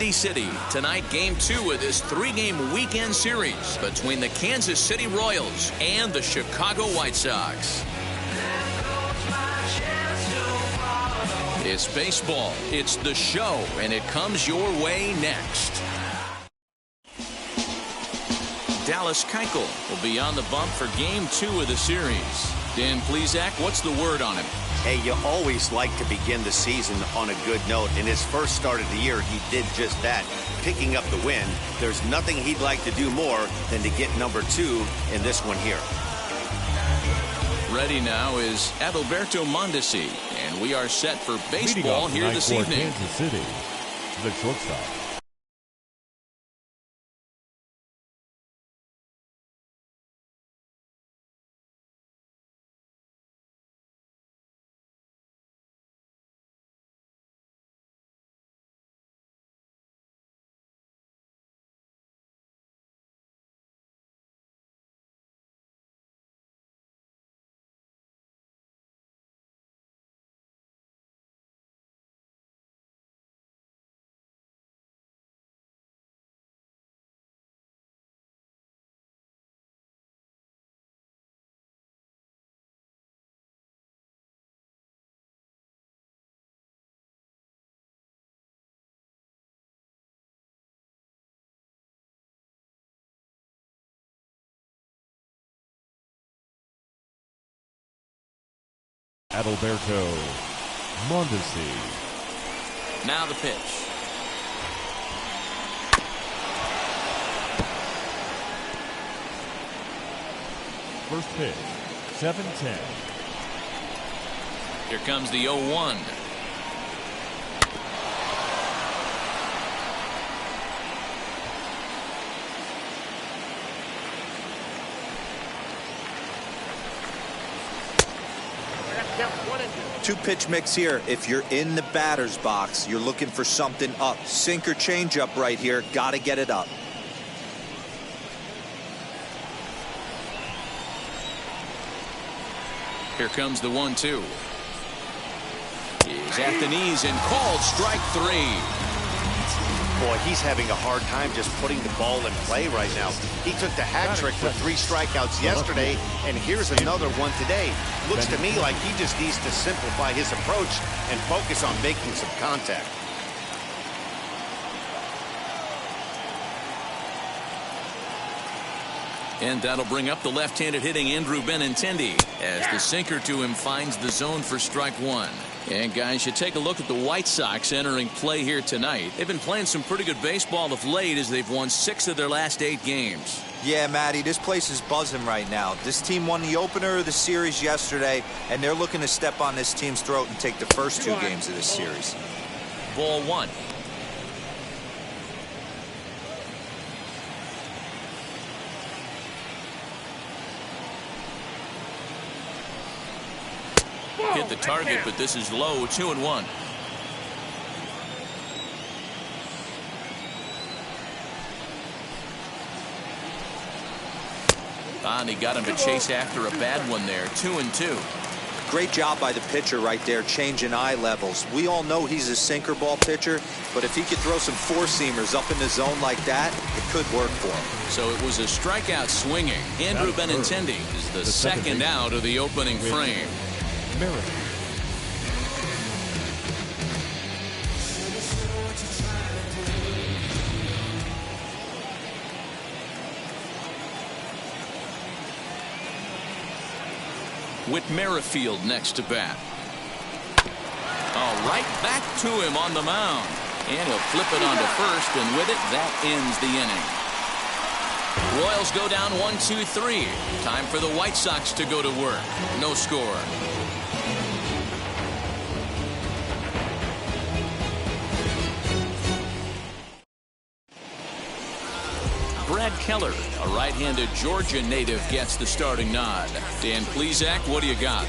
City. Tonight, game 2 of this 3-game weekend series between the Kansas City Royals and the Chicago White Sox. It's baseball, it's the show, and it comes your way next. Dallas Keuchel will be on the bump for game 2 of the series. Dan Plesac, what's the word on him? Hey, you always like to begin the season on a good note. In his first start of the year, he did just that, picking up the win. There's nothing he'd like to do more than to get number 2 in this one here. Ready now is Adalberto Mondesi, and we are set for baseball here this evening. Kansas City, the shortstop. Adalberto Mondesi. Now the pitch. First pitch, 7-10. Here comes the 0-1. Two-pitch mix here. If you're in the batter's box, you're looking for something up. Sinker changeup right here. Got to get it up. Here comes the 1-2. He's at the knees and called strike 3. Boy, he's having a hard time just putting the ball in play right now. He took the hat trick with 3 strikeouts yesterday, and here's another one today. Looks to me like he just needs to simplify his approach and focus on making some contact. And that'll bring up the left-handed hitting Andrew Benintendi as the sinker to him finds the zone for strike 1. And guys, you take a look at the White Sox entering play here tonight. They've been playing some pretty good baseball of late as they've won 6 of their last 8 games. Yeah, Matty, this place is buzzing right now. This team won the opener of the series yesterday, and they're looking to step on this team's throat and take the first 2 games of this series. Ball 1. Hit the target, but this is low. 2-1. And he got him to chase after a bad one there. 2-2. Great job by the pitcher right there, changing eye levels. We all know he's a sinker ball pitcher, but if he could throw some 4-seamers up in the zone like that, it could work for him. So it was a strikeout swinging. Andrew Benintendi is the second out of the opening frame. Whit Merrifield next to bat. Oh, right back to him on the mound. And he'll flip it onto first, and with it, that ends the inning. Royals go down 1-2-3. Time for the White Sox to go to work. No score. Brad Keller, a right-handed Georgia native, gets the starting nod. Dan Plesac, what do you got?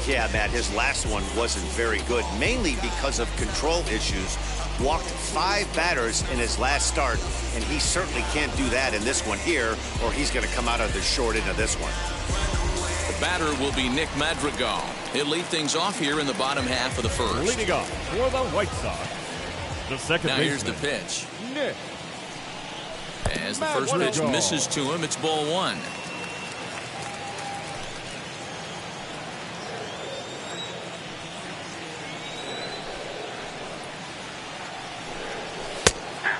Yeah, Matt, his last one wasn't very good, mainly because of control issues. Walked 5 batters in his last start, and he certainly can't do that in this one here, or he's going to come out of the short end of this one. The batter will be Nick Madrigal. He'll lead things off here in the bottom half of the first. Leading off for the White Sox, The second Now here's the baseman, pitch. Nick. As the first pitch Madrigal. misses to him, it's ball one.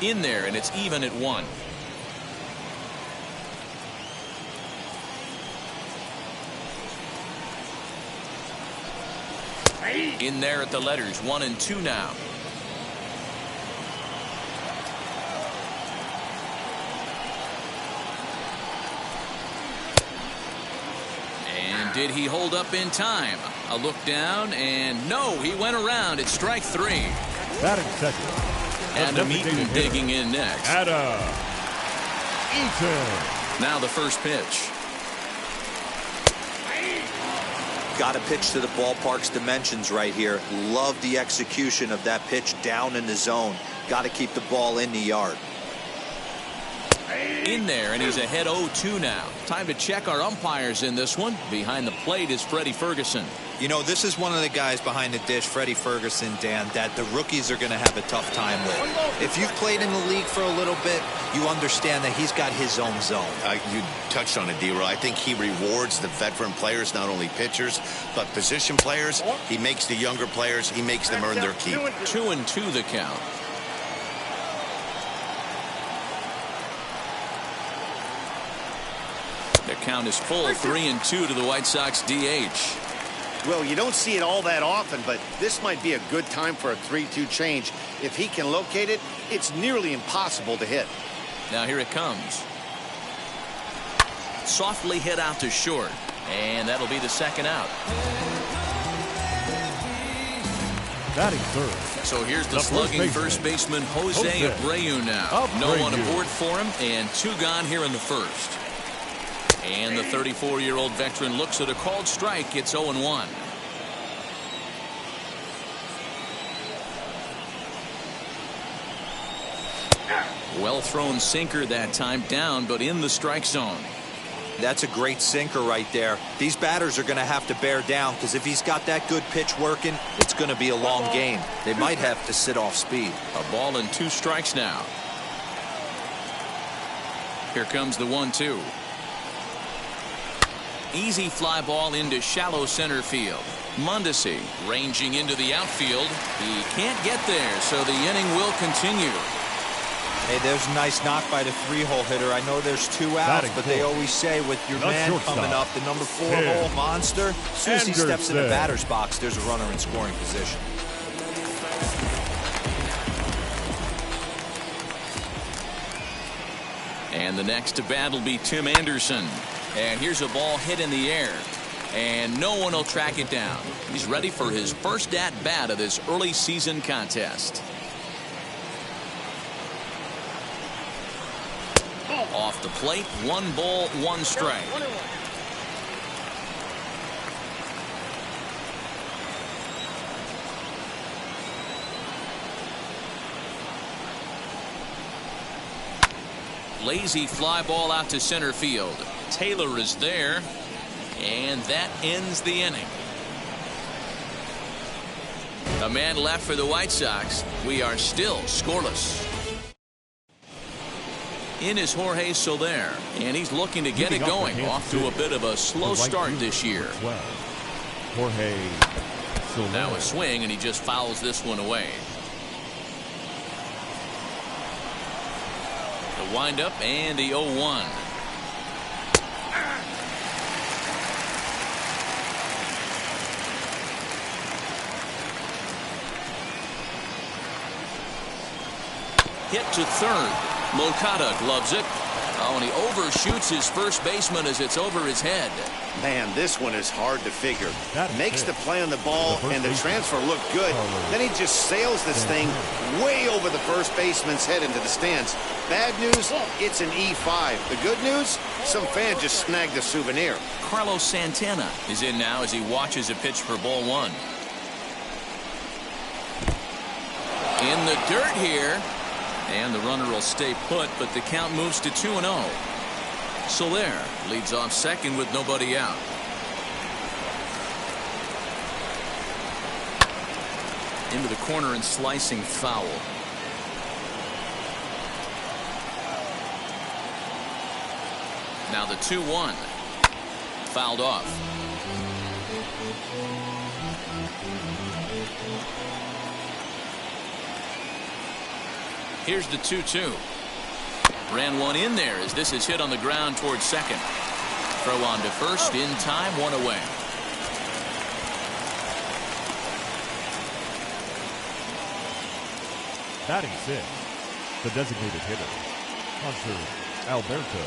In there, and it's even at one. In there at the letters, 1 and 2 now. And did he hold up in time? A look down, and no, he went around. It's strike 3. Batting second. Adam The Eaton designated digging hitter, in next. Adam Eaton. Now the first pitch. Got to pitch to the ballpark's dimensions right here. Love the execution of that pitch down in the zone. Got to keep the ball in the yard. In there, and he's ahead 0-2 now. Time to check our umpires in this one. Behind the plate is Freddie Ferguson. You know, this is one of the guys behind the dish, Freddie Ferguson, Dan, that the rookies are going to have a tough time with. If you've played in the league for a little bit, you understand that he's got his own zone. You touched on it, D-Roy. I think he rewards the veteran players, not only pitchers, but position players. He makes the younger players, he makes them earn their keep. 2-2 the count. The count is full, 3-2 to the White Sox DH. Well, you don't see it all that often, but this might be a good time for a 3-2 change. If he can locate it, it's nearly impossible to hit. Now here it comes. Softly hit out to short, and that'll be the second out. Batting third. So here's the slugging first baseman Jose Abreu now. No one aboard for him, and 2 gone here in the first. And the 34-year-old veteran looks at a called strike. It's 0-1. Well thrown sinker that time, down but in the strike zone. That's a great sinker right there. These batters are going to have to bear down, because if he's got that good pitch working, it's going to be a long game. They might have to sit off speed. A ball and 2 strikes now. Here comes the 1-2. Easy fly ball into shallow center field. Mondesi ranging into the outfield. He can't get there, so the inning will continue. Hey, there's a nice knock by the 3-hole hitter. I know there's 2 outs, but they always say with your man coming up, the number 4-hole monster, as soon as he steps in the batter's box, there's a runner in scoring position. And the next to bat will be Tim Anderson. And here's a ball hit in the air. And no one will track it down. He's ready for his first at-bat of this early season contest. Off the plate, 1 ball, 1 strike. Lazy fly ball out to center field. Taylor is there, and that ends the inning. A man left for the White Sox. We are still scoreless. In is Jorge Soler, and he's looking to get it going. Off to a bit of a slow start this year. Jorge Soler. Now a swing, and he just fouls this one away. The windup and the 0-1. Hit to third. Moncada gloves it. Oh, and he overshoots his first baseman as it's over his head. Man, this one is hard to figure. Makes the play on the ball, and the transfer looked good. Then he just sails this thing way over the first baseman's head into the stands. Bad news, it's an E5. The good news, some fan just snagged a souvenir. Carlos Santana is in now as he watches a pitch for ball 1. In the dirt here. And the runner will stay put, but the count moves to 2-0. Soler leads off second with nobody out. Into the corner and slicing foul. Now the 2-1. Fouled off. Here's the 2-2. Ran one in there as this is hit on the ground towards second. Throw on to first in time, one away. Batting sixth, the designated hitter, Hanser Alberto.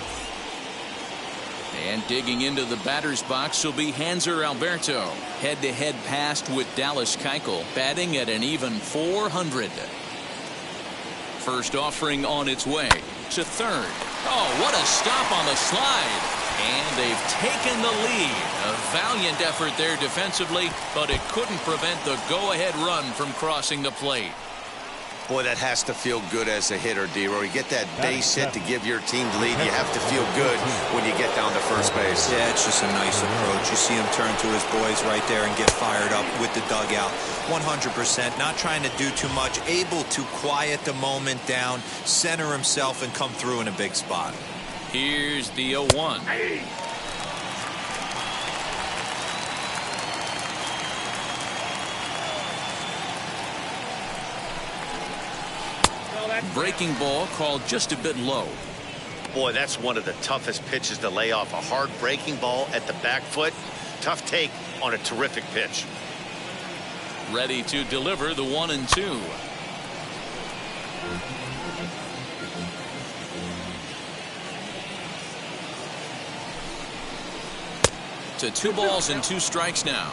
And digging into the batter's box will be Hanser Alberto. Head-to-head passed with Dallas Keuchel, batting at an even .400. First offering on its way to third. Oh, what a stop on the slide. And they've taken the lead. A valiant effort there defensively, but it couldn't prevent the go-ahead run from crossing the plate. Boy, that has to feel good as a hitter, D-Roy. You get that base hit to give your team the lead. You have to feel good when you get down to first base. Yeah, it's just a nice approach. You see him turn to his boys right there and get fired up with the dugout. 100%, not trying to do too much, able to quiet the moment down, center himself, and come through in a big spot. Here's the 0-1. Breaking ball called just a bit low. Boy, that's one of the toughest pitches to lay off. A hard breaking ball at the back foot. Tough take on a terrific pitch. Ready to deliver the 1-2. To 2 balls and 2 strikes now.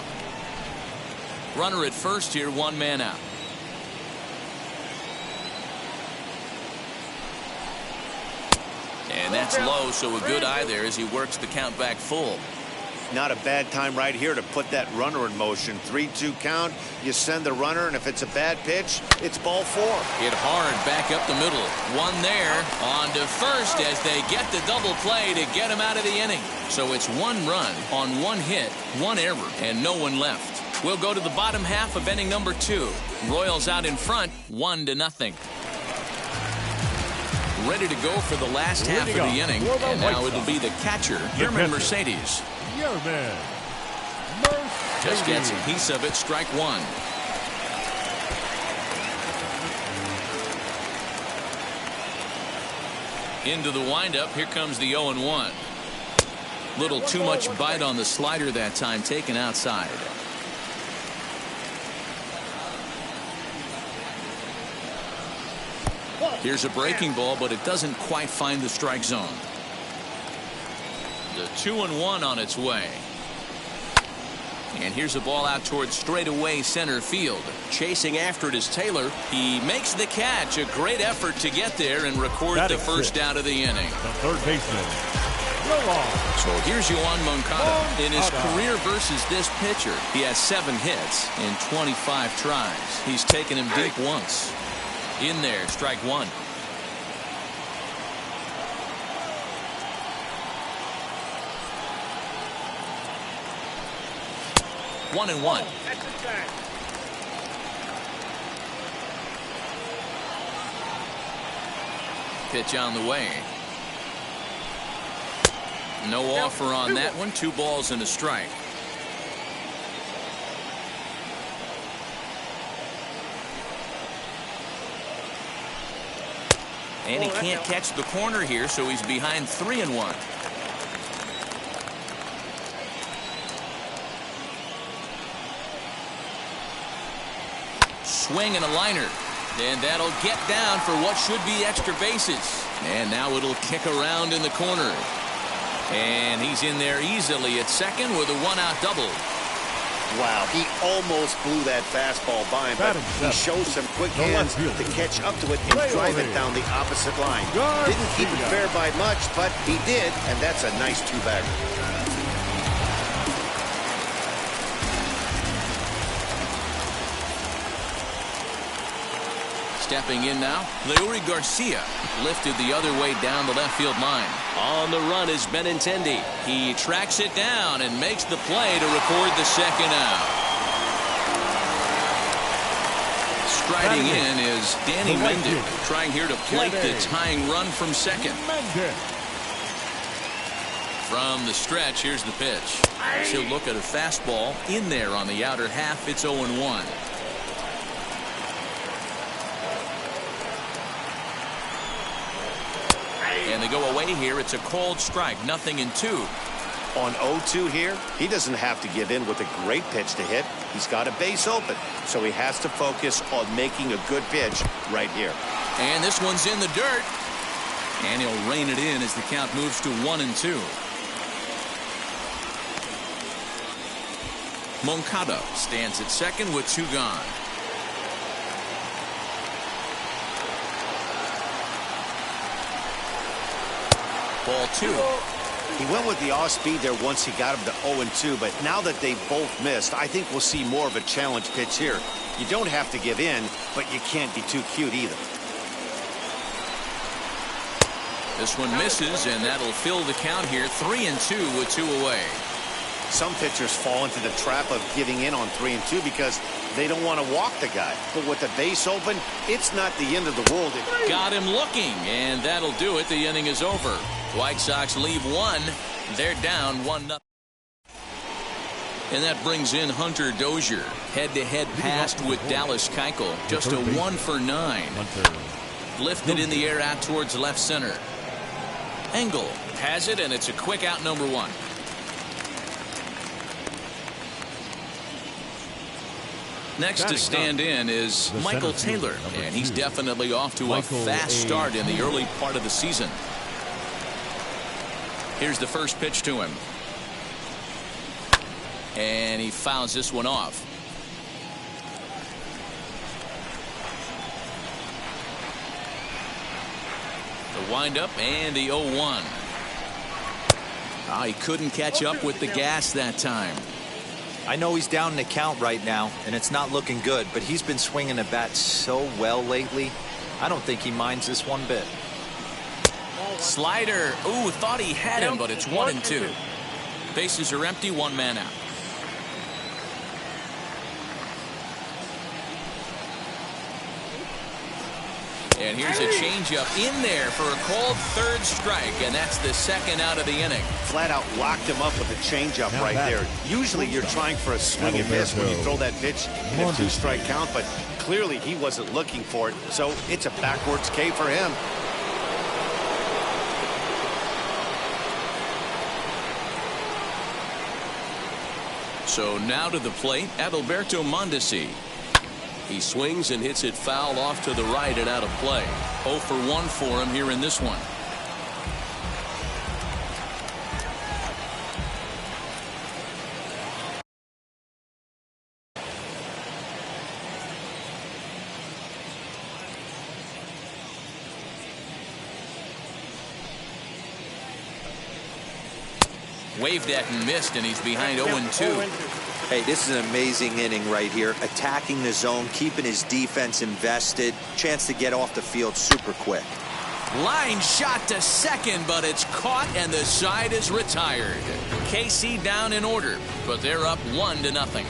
Runner at first here, 1 man out. And that's low, so a good eye there as he works the count back full. Not a bad time right here to put that runner in motion. 3-2 count. You send the runner, and if it's a bad pitch, it's ball 4. Hit hard back up the middle. One there. On to first as they get the double play to get him out of the inning. So it's 1 run on 1 hit, 1 error, and no one left. We'll go to the bottom half of inning number 2. Royals out in front, 1-0. Ready to go for the last half of the inning. And now it'll be the catcher, Yermin Mercedes. Yermin Mercedes. Just gets a piece of it, strike 1. Into the windup, here comes the 0-1. Little too much bite on the slider that time, taken outside. Here's a breaking ball, but it doesn't quite find the strike zone. The 2-1 on its way. And here's a ball out towards straightaway center field. Chasing after it is Taylor. He makes the catch. A great effort to get there and record the first out of the inning. The third baseman. So here's Yoan Moncada. In his career versus this pitcher, he has 7 hits in 25 tries. He's taken him deep once. In there, strike 1. One and 1. Pitch on the way. No offer on that one. 2 balls and a strike. And he can't catch the corner here, so he's behind 3-1. Swing and a liner. And that'll get down for what should be extra bases. And now it'll kick around in the corner. And he's in there easily at second with a 1-out double. Wow, he almost blew that fastball by him, but he shows some quick hands to catch up to it and drive it down the opposite line. Didn't keep it fair by much, but he did, and that's a nice 2-bagger. Stepping in now, Leury Garcia lifted the other way down the left field line. On the run is Benintendi. He tracks it down and makes the play to record the second out. Striding in is Danny Mendick, trying here to plate the tying run from second. From the stretch, here's the pitch. She'll look at a fastball in there on the outer half. It's 0-1. And they go away here. It's a called strike. 0-2. On 0-2 here, he doesn't have to give in with a great pitch to hit. He's got a base open, so he has to focus on making a good pitch right here. And this one's in the dirt. And he'll rein it in as the count moves to 1-2. Moncada stands at second with 2 gone. Ball 2. He went with the off speed there once he got him to 0-2, but now that they've both missed, I think we'll see more of a challenge pitch here. You don't have to give in, but you can't be too cute either. This one misses, and that'll fill the count here. 3-2 with 2 away. Some pitchers fall into the trap of giving in on 3-2 because they don't want to walk the guy. But with the base open, it's not the end of the world. Got him looking, and that'll do it. The inning is over. White Sox leave 1. They're down 1-0. And that brings in Hunter Dozier. Head-to-head passed with Dallas Keuchel. Just a 1 for 9. Lifted in the air out towards left center. Engel has it, and it's a quick out, number 1. Next to stand in is Michael Taylor, and he's definitely off to a fast start in the early part of the season. Here's the first pitch to him. And he fouls this one off. The windup and the 0-1. He couldn't catch up with the gas that time. I know he's down in the count right now, and it's not looking good, but he's been swinging the bat so well lately. I don't think he minds this one bit. Slider. Ooh, thought he had him, but it's 1-2. Bases are empty, 1 man out. And here's a changeup in there for a called 3rd strike, and that's the 2nd out of the inning. Flat out locked him up with a changeup right there. Usually you're trying for a swing and miss when you throw that pitch in a 2-strike count, but clearly he wasn't looking for it, so it's a backwards K for him. So now to the plate, Adalberto Mondesi. He swings and hits it foul off to the right and out of play. 0 for 1 for him here in this one. Waved at and missed, and he's behind 0-2. Hey, this is an amazing inning right here. Attacking the zone, keeping his defense invested. Chance to get off the field super quick. Line shot to second, but it's caught, and the side is retired. KC down in order, but they're up 1-0.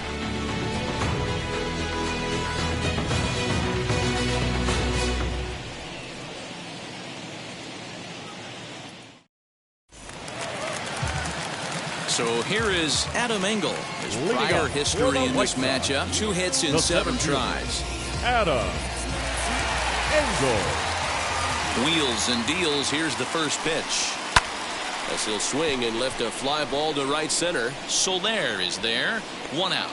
So here is Adam Engel. His prior history in this matchup, 2 hits in 7 tries. Adam Engel. Wheels and deals. Here's the first pitch. As he'll swing and lift a fly ball to right center. Soler is there. 1 out.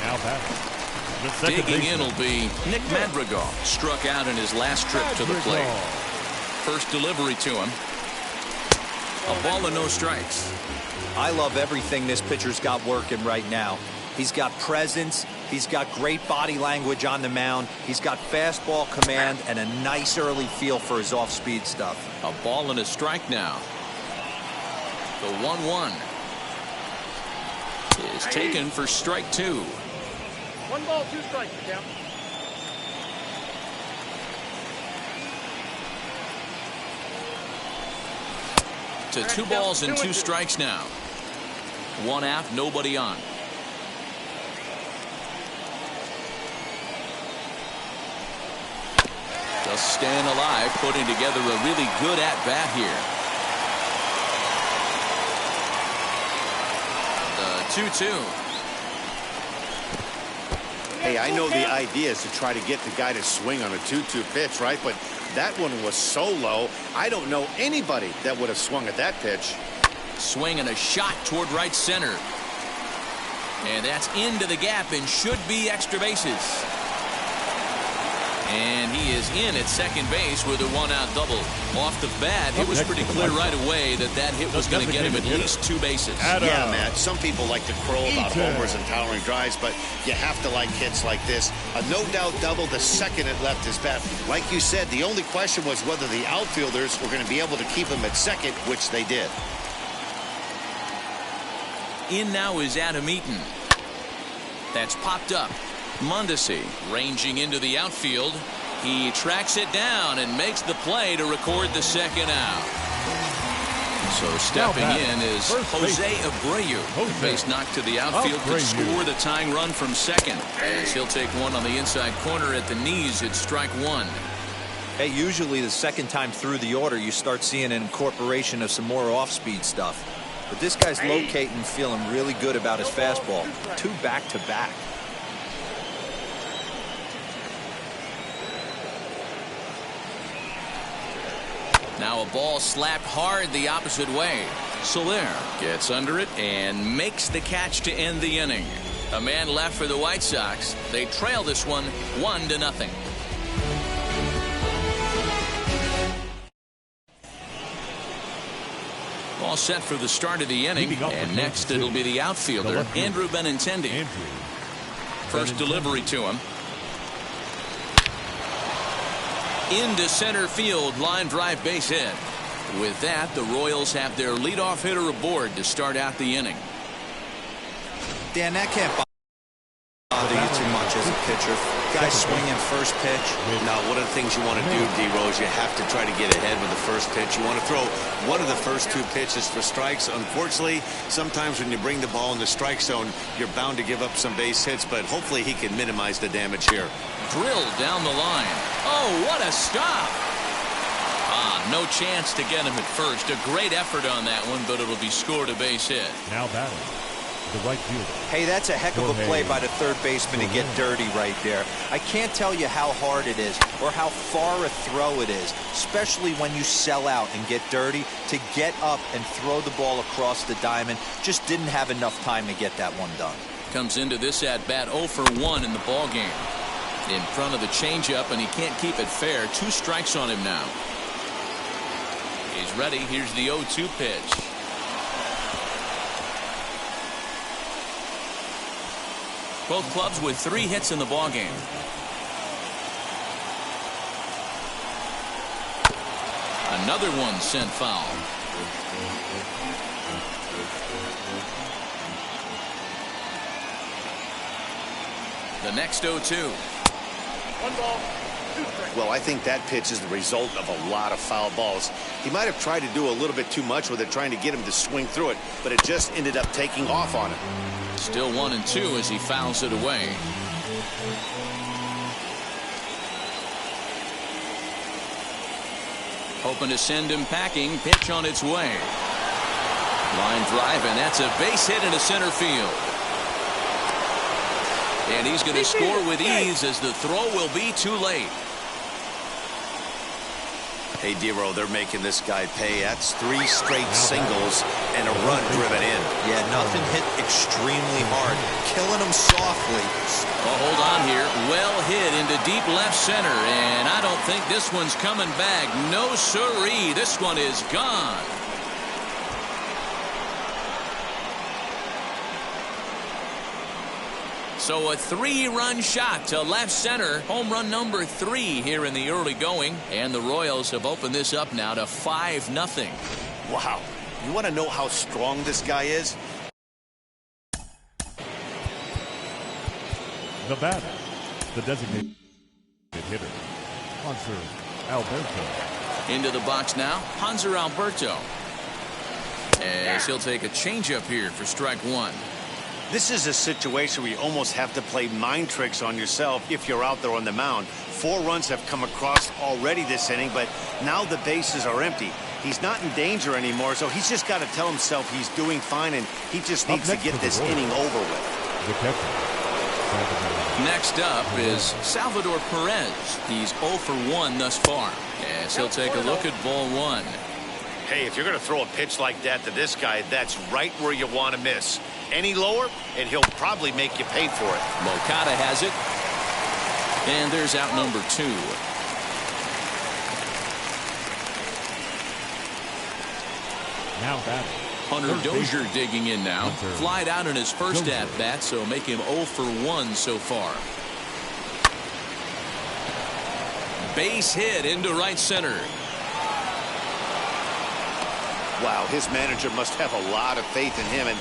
Now batting. Digging in will be Nick Madrigal. Struck out in his last trip to the plate. First delivery to him. A ball and no strikes. I love everything this pitcher's got working right now. He's got presence. He's got great body language on the mound. He's got fastball command and a nice early feel for his off-speed stuff. A ball and a strike now. The 1-1 is taken for strike 2. 1 ball, 2 strikes, Cam. To 2 balls and 2 strikes now. 1 out, nobody on. Just staying alive, putting together a really good at-bat here. The 2-2. Hey, I know the idea is to try to get the guy to swing on a 2-2 pitch, right? But that one was so low, I don't know anybody that would have swung at that pitch. Swing and a shot toward right center. And that's into the gap and should be extra bases. And he is in at second base with a one-out double. Off the bat, it was pretty clear right away that that hit was going to get him at least 2 bases. Yeah, Matt, some people like to crow about homers and towering drives, but you have to like hits like this. A no-doubt double the second it left his bat. Like you said, the only question was whether the outfielders were going to be able to keep him at second, which they did. In now is Adam Eaton. That's popped up. Mondesi ranging into the outfield. He tracks it down and makes the play to record the second out. So stepping in is Jose Abreu. Base knocked to the outfield could score the tying run from second. As he'll take one on the inside corner at the knees. It's strike one. Hey, usually the second time through the order you start seeing an incorporation of some more off-speed stuff. But this guy's locating, feeling really good about his fastball. 2 back-to-back. Now a ball slapped hard the opposite way. Soler gets under it and makes the catch to end the inning. A man left for the White Sox. They trail this one 1-0. All set for the start of the inning. And next it'll be the outfielder, Andrew Benintendi. First delivery to him. Into center field, line drive base hit. With that, the Royals have their leadoff hitter aboard to start out the inning. Dan, that can't bother you too much as a pitcher. Guys swinging first pitch. Now, one of the things you want to do, D-Rose, you have to try to get ahead with the first pitch. You want to throw one of the first 2 pitches for strikes. Unfortunately, sometimes when you bring the ball in the strike zone, you're bound to give up some base hits, but hopefully he can minimize the damage here. Drilled down the line. Oh, what a stop. No chance to get him at first. A great effort on that one, but it'll be scored a base hit. Now batting, the right fielder. Hey, that's a heck of a play by the third baseman to get dirty right there. I can't tell you how hard it is or how far a throw it is, especially when you sell out and get dirty. To get up and throw the ball across the diamond, just didn't have enough time to get that one done. Comes into this at-bat 0 for 1 in the ball game. In front of the changeup, and he can't keep it fair. 2 strikes on him now. He's ready. Here's the 0-2 pitch. Both clubs with 3 hits in the ball game. Another one sent foul. The next 0-2. 1 ball, 2 strikes. Well, I think that pitch is the result of a lot of foul balls. He might have tried to do a little bit too much with it, trying to get him to swing through it, but it just ended up taking off on him. Still 1-2 as he fouls it away. Hoping to send him packing. Pitch on its way. Line drive, and that's a base hit into center field. And he's going to score with ease as the throw will be too late. Hey, Dero, they're making this guy pay. That's 3 straight singles and a run driven in. Yeah, nothing hit extremely hard. Killing him softly. Oh, hold on here. Well hit into deep left center. And I don't think this one's coming back. No siree. This one is gone. So a 3-run shot to left center. Home run number 3 here in the early going. And the Royals have opened this up now to 5-0. Wow. You want to know how strong this guy is? The batter, the designated hitter, Hanser Alberto. Into the box now, Hanser Alberto. As he'll take a changeup here for strike 1. This is a situation where you almost have to play mind tricks on yourself if you're out there on the mound. 4 runs have come across already this inning, but now the bases are empty. He's not in danger anymore, so he's just got to tell himself he's doing fine, and he just needs to get this inning over with. The catcher. Next up is Salvador Perez. He's 0 for 1 thus far, as he'll take a look at ball 1. Hey, if you're going to throw a pitch like that to this guy, that's right where you want to miss. Any lower, and he'll probably make you pay for it. Moncada has it. And there's out number 2. Now batting. Hunter Dozier digging in now. Flied out in his first at-bat, so make him 0 for 1 so far. Base hit into right center. Wow, his manager must have a lot of faith in him, and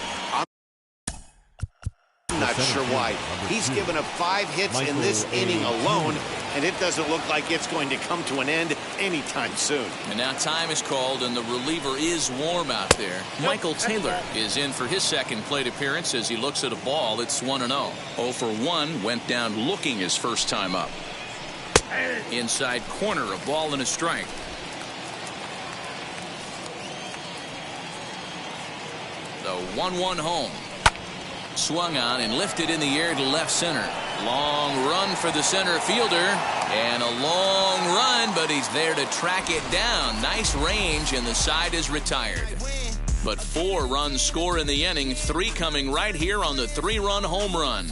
I'm not sure why. He's given up 5 hits in this inning alone, and it doesn't look like it's going to come to an end anytime soon. And now time is called, and the reliever is warm out there. Michael Taylor is in for his second plate appearance as he looks at a ball. It's 1-0. 0 for 1, went down looking his first time up. Inside corner, a ball and a strike. The 1-1 home. Swung on and lifted in the air to left center. Long run for the center fielder. And a long run, but he's there to track it down. Nice range, and the side is retired. But 4 runs score in the inning, 3 coming right here on the 3-run home run.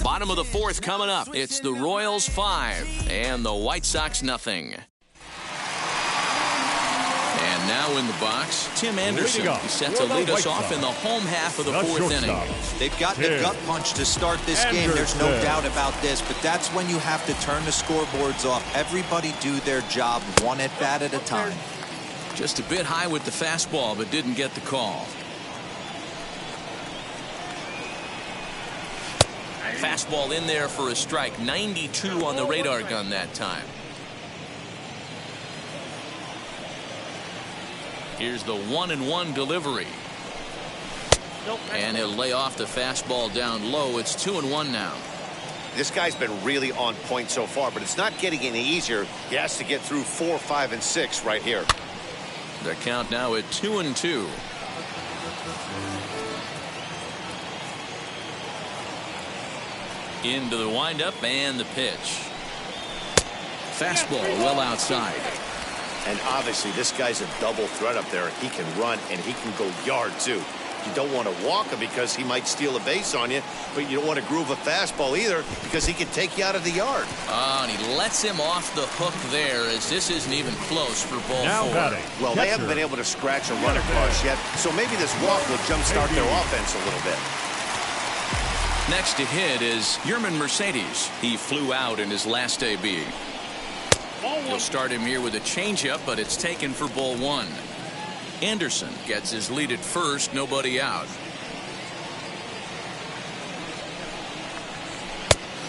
Bottom of the 4th coming up. It's the Royals 5 and the White Sox nothing. And now in the box, Tim Anderson. He's set to lead us off in the home half of the 4th inning. They've gotten a gut punch to start this game. There's no doubt about this, but that's when you have to turn the scoreboards off. Everybody do their job 1 at-bat at a time. Just a bit high with the fastball, but didn't get the call. Fastball in there for a strike. 92 on the radar gun that time. Here's the 1-1 delivery. And he'll lay off the fastball down low. It's 2-1 now. This guy's been really on point so far, but it's not getting any easier. He has to get through 4, 5, and 6 right here. The count now at 2-2. Into the windup and the pitch. Fastball well outside. And obviously this guy's a double threat up there. He can run and he can go yard too. You don't want to walk him because he might steal a base on you, but you don't want to groove a fastball either because he can take you out of the yard. And he lets him off the hook there as this isn't even close for ball 4. Well, they haven't been able to scratch a run across yet, so maybe this walk will jumpstart their offense a little bit. Next to hit is Yerman Mercedes. He flew out in his last AB. He'll start him here with a changeup, but it's taken for ball 1. Anderson gets his lead at first, nobody out.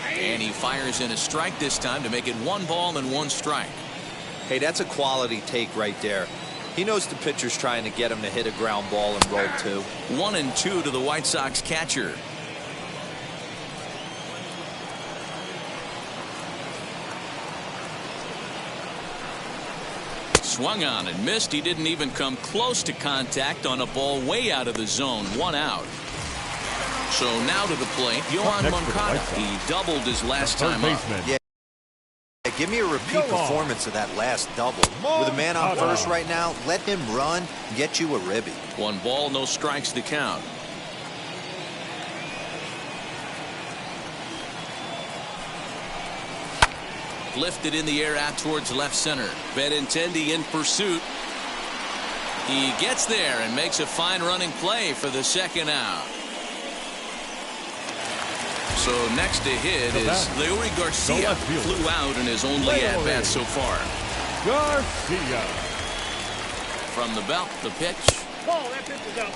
And he fires in a strike this time to make it 1 ball and 1 strike. Hey, that's a quality take right there. He knows the pitcher's trying to get him to hit a ground ball and roll 2. 1-2 to the White Sox catcher. Swung on and missed. He didn't even come close to contact on a ball way out of the zone. 1 out. So now to the plate, Yohan Moncada. He doubled his last time up. Yeah, give me a repeat performance of that last double. With a man on first right now, let him run and get you a ribby. 1 ball, no strikes to count. Lifted in the air out towards left center. Benintendi in pursuit. He gets there and makes a fine running play for the 2nd out. So next to hit is Leury Garcia. Flew out in his only at-bat so far. Garcia. From the belt, the pitch. Ball, that pitch is out.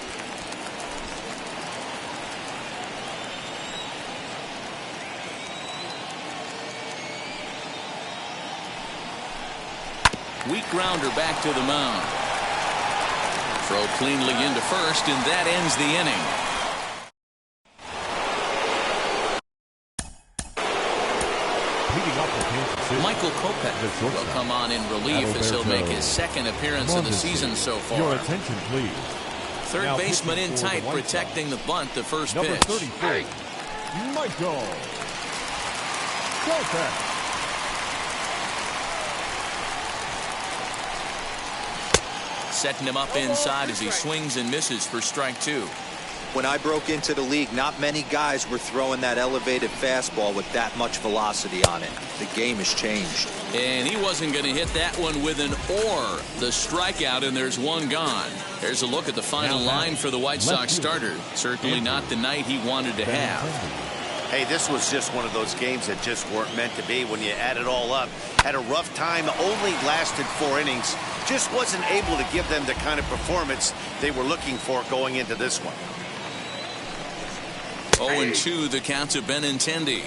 Weak grounder back to the mound. Throw cleanly into first, and that ends the inning. Leading up to Kansas City. Michael Kopech will come on in relief as he'll make his second appearance of the season so far. Your attention, please. Third baseman in tight, protecting the bunt, the first Number pitch. 33, Michael Kopech. Setting him up inside as he swings and misses for strike two. When I broke into the league, not many guys were throwing that elevated fastball with that much velocity on it. The game has changed. And he wasn't going to hit that one with an or. The strikeout, and there's one gone. There's a look at the final line for the White Sox starter. Certainly not the night he wanted to have. Hey, this was just one of those games that just weren't meant to be when you add it all up. Had a rough time, only lasted 4 innings. Just wasn't able to give them the kind of performance they were looking for going into this one. 0-2 the count to Benintendi.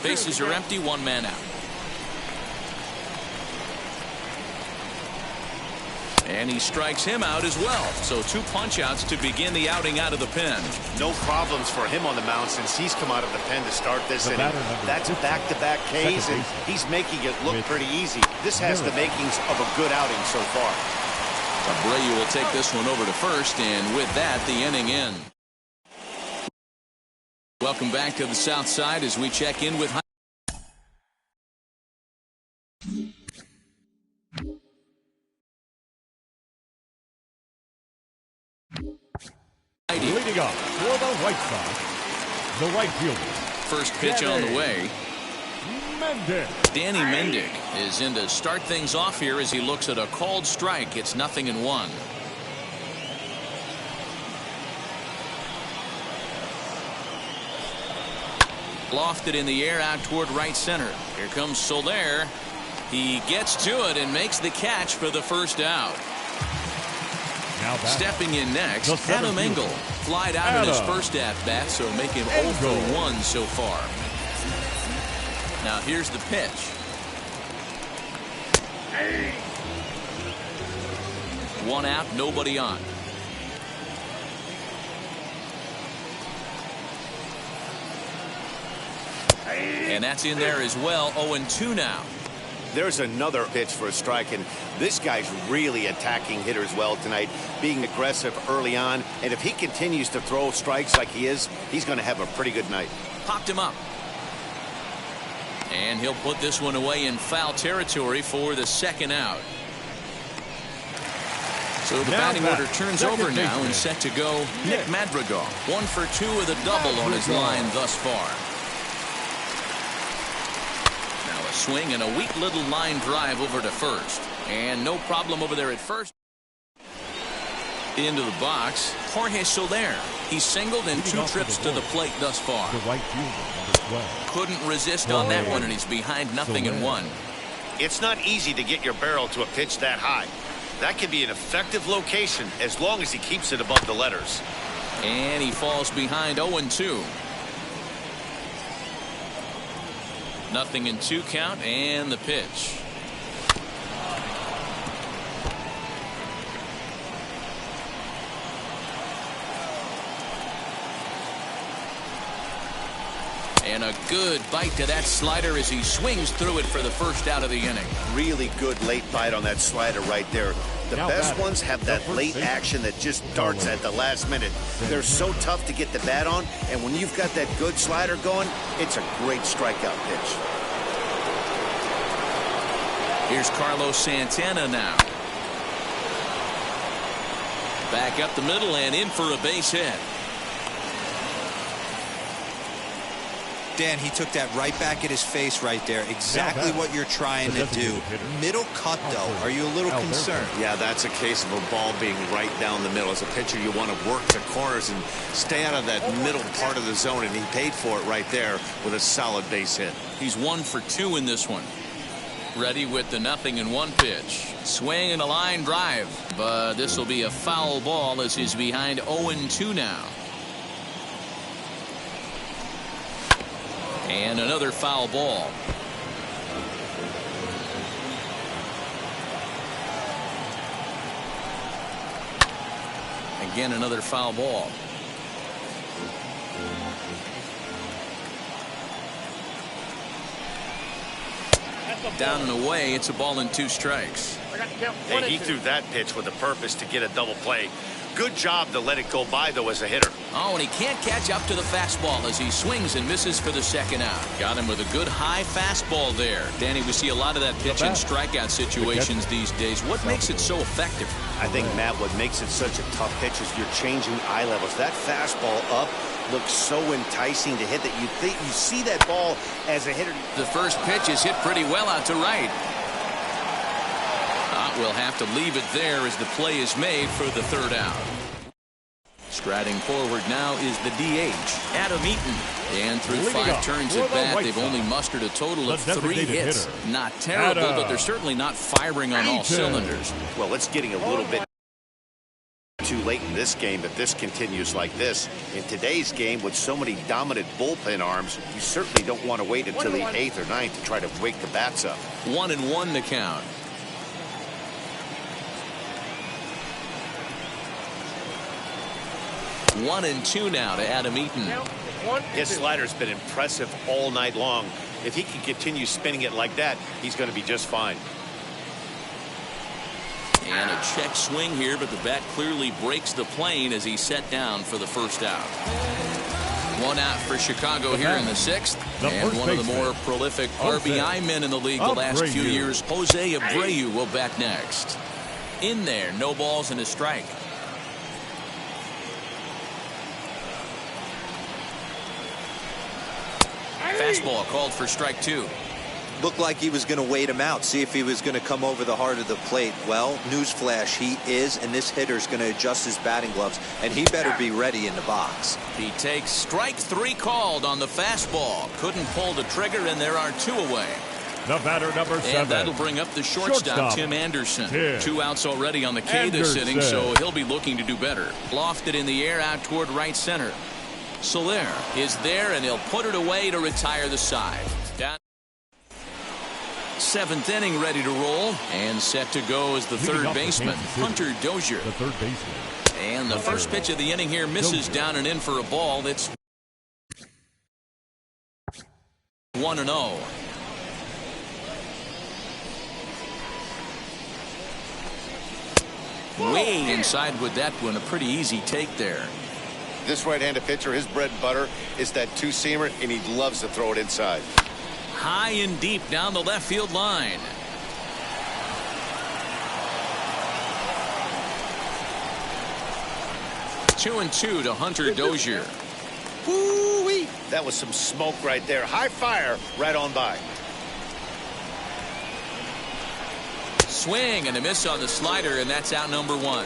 Bases are empty, one man out. And he strikes him out as well. So 2 punch-outs to begin the outing out of the pen. No problems for him on the mound since he's come out of the pen to start this inning. That's back-to-back Ks, and he's making it look pretty easy. This has the makings of a good outing so far. Abreu will take this one over to first, and with that, the inning ends. Welcome back to the South Side as we check in with Leading up for the White Sox, the right fielder. First pitch on the way. Mendick. Danny Mendick is in to start things off here as he looks at a called strike. It's 0-1. Lofted in the air out toward right center. Here comes Soler. He gets to it and makes the catch for the first out. Stepping in next, Adam Engel. Flied out in his first at-bat, so make him 0 for 1 so far. Now here's the pitch. One out, nobody on. And that's in there as well. 0-2 now. There's another pitch for a strike, and this guy's really attacking hitters well tonight, being aggressive early on. And if he continues to throw strikes like he is, he's going to have a pretty good night. Popped him up. And he'll put this one away in foul territory for the second out. So the batting order turns over now and set to go Nick Madrigal. 1 for 2 with a double on his line thus far. Now a swing and a weak little line drive over to first. And no problem over there at first. Into the box, Jorge Soler. He's singled in 2 trips to the plate thus far. The right fielder, number 12. Couldn't resist on that one, and he's behind 0-1. It's not easy to get your barrel to a pitch that high. That can be an effective location as long as he keeps it above the letters. And he falls behind 0-2. 0-2 count and the pitch. And a good bite to that slider as he swings through it for the first out of the inning. Really good late bite on that slider right there. The best ones have that late action that just darts at the last minute. They're so tough to get the bat on, and when you've got that good slider going, it's a great strikeout pitch. Here's Carlos Santana now. Back up the middle and in for a base hit. Dan, he took that right back at his face right there. Exactly what you're trying to do. Middle cut, though. Are you a little concerned? Yeah, that's a case of a ball being right down the middle. As a pitcher, you want to work the corners and stay out of that middle part of the zone, and he paid for it right there with a solid base hit. He's 1 for 2 in this one. Ready with the 0-1 pitch. Swing and a line drive, but this will be a foul ball as he's behind 0-2 now. And another foul ball. Again, another foul ball. Down and away, it's a ball and 2 strikes. Hey, he threw that pitch with a purpose to get a double play. Good job to let it go by, though, as a hitter. Oh, and he can't catch up to the fastball as he swings and misses for the second out. Got him with a good high fastball there. Danny, we see a lot of that pitch in strikeout situations these days. What makes it so effective? I think, Matt, what makes it such a tough pitch is you're changing eye levels. That fastball up looks so enticing to hit that you think you see that ball as a hitter. The first pitch is hit pretty well out to right. We'll have to leave it there as the play is made for the 3rd out. Striding forward now is the DH, Adam Eaton. And through 5 turns at bat, they've only mustered a total of 3 hits. Not terrible, but they're certainly not firing on all cylinders. Well, it's getting a little bit too late in this game if this continues like this. In today's game, with so many dominant bullpen arms, you certainly don't want to wait until the 8th or 9th to try to wake the bats up. 1-1 the count. 1-2 now to Adam Eaton. His slider's been impressive all night long. If he can continue spinning it like that, he's going to be just fine. And a check swing here, but the bat clearly breaks the plane as he's set down for the 1st out. 1 out for Chicago here in the 6th. And one of the more prolific RBI men in the league the last few years, Jose Abreu, will bat next. In there, no balls and a strike. Fastball called for strike 2. Looked like he was going to wait him out, see if he was going to come over the heart of the plate. Well, newsflash, he is, and this hitter's going to adjust his batting gloves, and he better be ready in the box. He takes strike 3 called on the fastball. Couldn't pull the trigger, and there are 2 away. The batter, number 7. And that'll bring up the shortstop, Tim Anderson. 2 outs already on the K this inning, so he'll be looking to do better. Lofted in the air out toward right center. Soler is there, and he'll put it away to retire the side. Down. 7th inning ready to roll, and set to go is the 3rd baseman, Hunter Dozier. The 3rd baseman. And the first pitch of the inning here misses down and in for a ball. That's 1-0. Way inside with that one. A pretty easy take there. This right-handed pitcher, his bread and butter is that 2-seamer, and he loves to throw it inside. High and deep down the left field line. Two and 2 to Hunter Dozier. Woo-wee. That was some smoke right there. High fire right on by. Swing and a miss on the slider, and that's out number 1.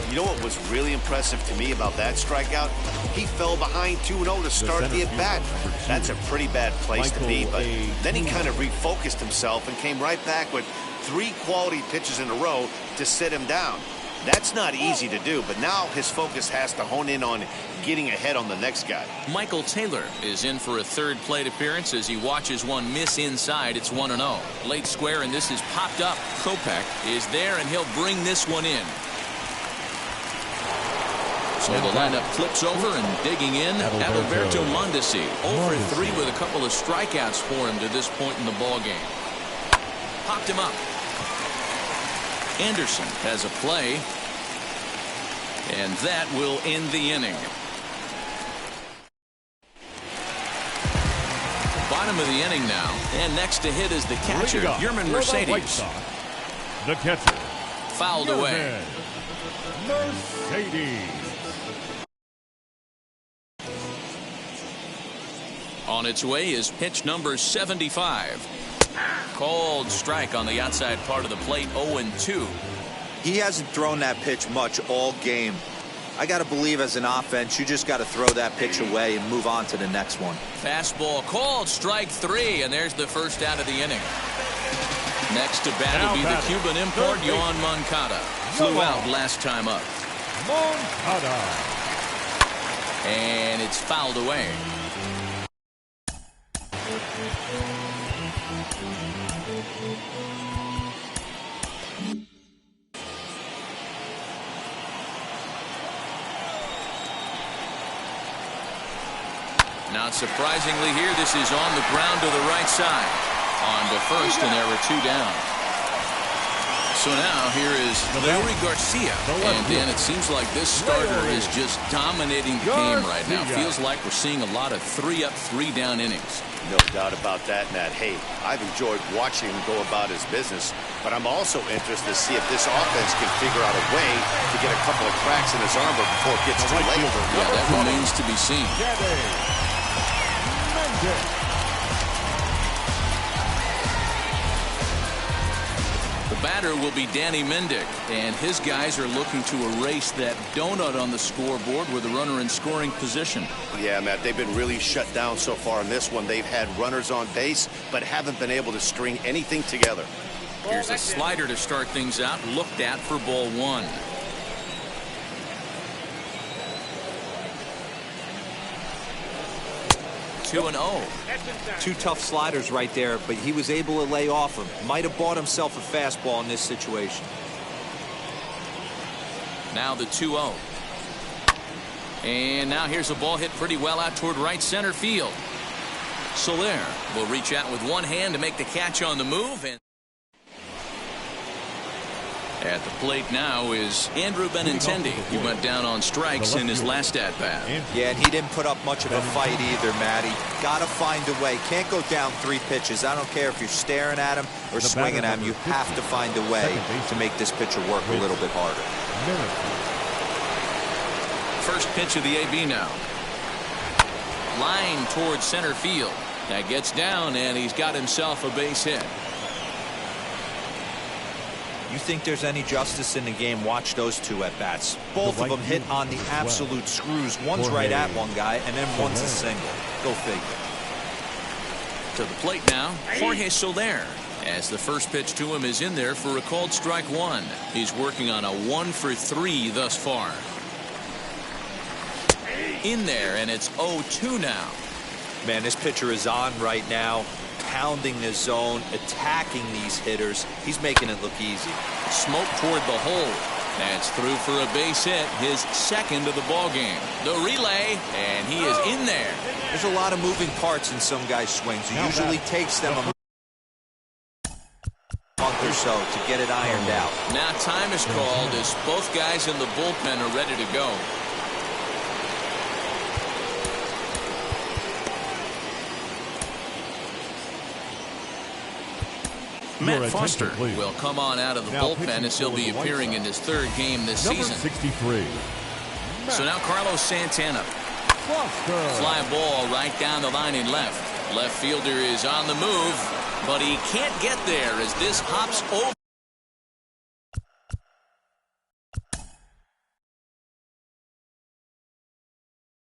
You know what was really impressive to me about that strikeout? He fell behind 2-0 to start the at-bat. That's a pretty bad place to be, but then he kind of refocused himself and came right back with 3 quality pitches in a row to sit him down. That's not easy to do, but now his focus has to hone in on getting ahead on the next guy. Michael Taylor is in for a 3rd plate appearance as he watches one miss inside. It's 1-0. Late square, and this is popped up. Kopech is there, and he'll bring this one in. So the lineup flips over, and digging in, Adalberto Mondesi. 0-for-3 with a couple of strikeouts for him to this point in the ballgame. Popped him up. Anderson has a play, and that will end the inning. Bottom of the inning now, and next to hit is the catcher, Yermin Mercedes. The catcher, fouled away. Mercedes. On its way is pitch number 75. Cold strike on the outside part of the plate. 0-2. He hasn't thrown that pitch much all game. I got to believe as an offense, you just got to throw that pitch away and move on to the next one. Fastball called, strike 3, and there's the first out of the inning. Next to bat will be the Cuban import, Yoan Moncada. Flew out last time up. Moncada. And it's fouled away. Not surprisingly here, this is on the ground to the right side. on to first, and there were 2 down. So now here is Larry Garcia. And Dan, it seems like this starter is just dominating the game right now. Feels like we're seeing a lot of 3-up, 3-down innings. No doubt about that, Matt. Hey, I've enjoyed watching him go about his business, but I'm also interested to see if this offense can figure out a way to get a couple of cracks in his armor before it gets too late. Yeah, that remains to be seen. The batter will be Danny Mendick, and his guys are looking to erase that donut on the scoreboard with a runner in scoring position. Yeah, Matt, they've been really shut down so far in this one. They've had runners on base, but haven't been able to string anything together. Here's a slider to start things out, looked at for ball 1. 2-0. 2 tough sliders right there, but he was able to lay off him. Might have bought himself a fastball in this situation. Now the 2-0. And now here's a ball hit pretty well out toward right center field. Soler will reach out with one hand to make the catch on the move. And at the plate now is Andrew Benintendi. He went down on strikes in his last at-bat. Yeah, and he didn't put up much of a fight either, Matty. Got to find a way. Can't go down 3 pitches. I don't care if you're staring at him or swinging at him. You have to find a way to make this pitcher work a little bit harder. First pitch of the AB now. Line towards center field. That gets down, and he's got himself a base hit. You think there's any justice in the game, watch those 2 at-bats. Both of them hit on the absolute screws. One's right at one guy, and then one's a single. Go figure. To the plate now, Jorge Soler. As the first pitch to him is in there for a called strike 1. He's working on a 1-for-3 thus far. In there, and it's 0-2 now. Man, this pitcher is on right now, pounding the zone, attacking these hitters. He's making it look easy. Smoke toward the hole. That's through for a base hit, his second of the ball game. The relay, and he is in there. There's a lot of moving parts in some guys' swings. It usually takes them a month or so to get it ironed out. Now time is called as both guys in the bullpen are ready to go. Matt Foster will come on out of the bullpen as he'll be appearing in his 3rd game this season. 63. So now Carlos Santana. Fly ball right down the line in left. Left fielder is on the move, but he can't get there as this hops over.